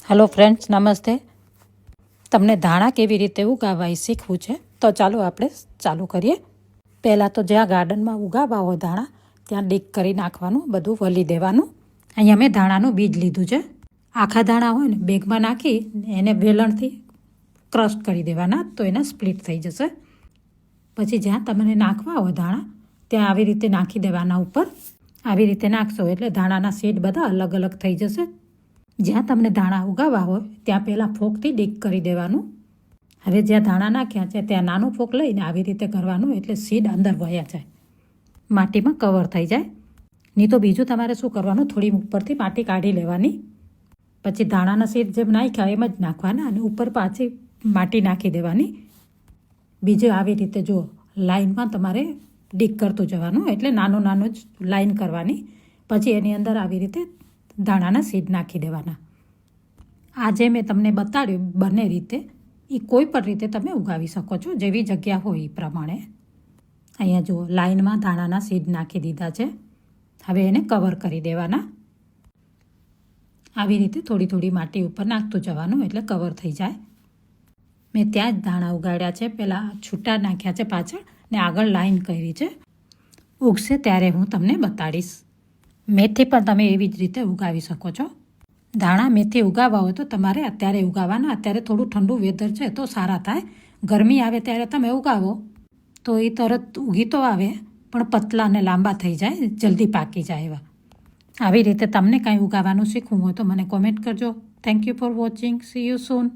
Hello friends, નમસ્તે. તમને ધાણા કેવી રીતે ઉગાવવા એ શીખવું છે, તો ચાલો આપણે ચાલુ કરીએ. પહેલાં તો જ્યાં ગાર્ડનમાં ઉગાવવા હોય ધાણા ત્યાં ડીક કરી નાખવાનું, બધું વલી દેવાનું. અહીંયા મેં ધાણાનું બીજ લીધું છે. આખા ધાણા હોય ને બેગમાં નાખી એને વેલણથી ક્રશ કરી દેવાના, તો એને સ્પ્લિટ થઈ જશે. પછી જ્યાં તમને નાખવા હોય ધાણા ત્યાં આવી રીતે નાખી દેવાના ઉપર. આવી રીતે નાખશો એટલે ધાણાના સીડ બધા અલગ અલગ થઈ જશે. જ્યાં તમને ધાણા ઉગાવવા હોય ત્યાં પહેલાં ફોકથી ડીક કરી દેવાનું. હવે જ્યાં ધાણા નાખ્યા છે ત્યાં નાનું ફોક લઈને આવી રીતે કરવાનું, એટલે સીડ અંદર વયા જાય, માટીમાં કવર થઈ જાય. નહીં તો બીજું તમારે શું કરવાનું, થોડી ઉપરથી માટી કાઢી લેવાની. પછી ધાણાના સીડ જેમ નાખ્યા એમ જ નાખવાના અને ઉપર પાછી માટી નાખી દેવાની. બીજું આવી રીતે જો લાઈનમાં તમારે ડીક કરતું જવાનું, એટલે નાનું નાનું જ લાઈન કરવાની. પછી એની અંદર આવી રીતે ધાણાના સીડ નાખી દેવાના. આ જે મેં તમને બતાડ્યું બંને રીતે, એ કોઈ પણ રીતે તમે ઉગાવી શકો છો, જેવી જગ્યા હોય એ પ્રમાણે. અહીંયા જુઓ લાઈનમાં ધાણાના સીડ નાખી દીધા છે. હવે એને કવર કરી દેવાના. આવી રીતે થોડી થોડી માટી ઉપર નાખતું જવાનું, એટલે કવર થઈ જાય. મેં ત્યાં જ ધાણા ઉગાડ્યા છે, પહેલાં છૂટા નાખ્યા છે પાછળ ને આગળ લાઈન કરી છે. ઉગશે ત્યારે હું તમને બતાડીશ. મેથી પણ તમે એવી જ રીતે ઉગાવી શકો છો. ધાણા મેથી ઉગાવવા હોય તો તમારે અત્યારે ઉગાવવાના. અત્યારે થોડું ઠંડુ વેધર છે તો સારા થાય. ગરમી આવે ત્યારે તમે ઉગાવો તો એ તરત ઉગી તો આવે, પણ પતલા અને લાંબા થઈ જાય, જલ્દી પાકી જાય એવા. આવી રીતે તમને કાંઈ ઉગાવવાનું શીખવું હોય તો મને કોમેન્ટ કરજો. Thank you for watching. C you soon.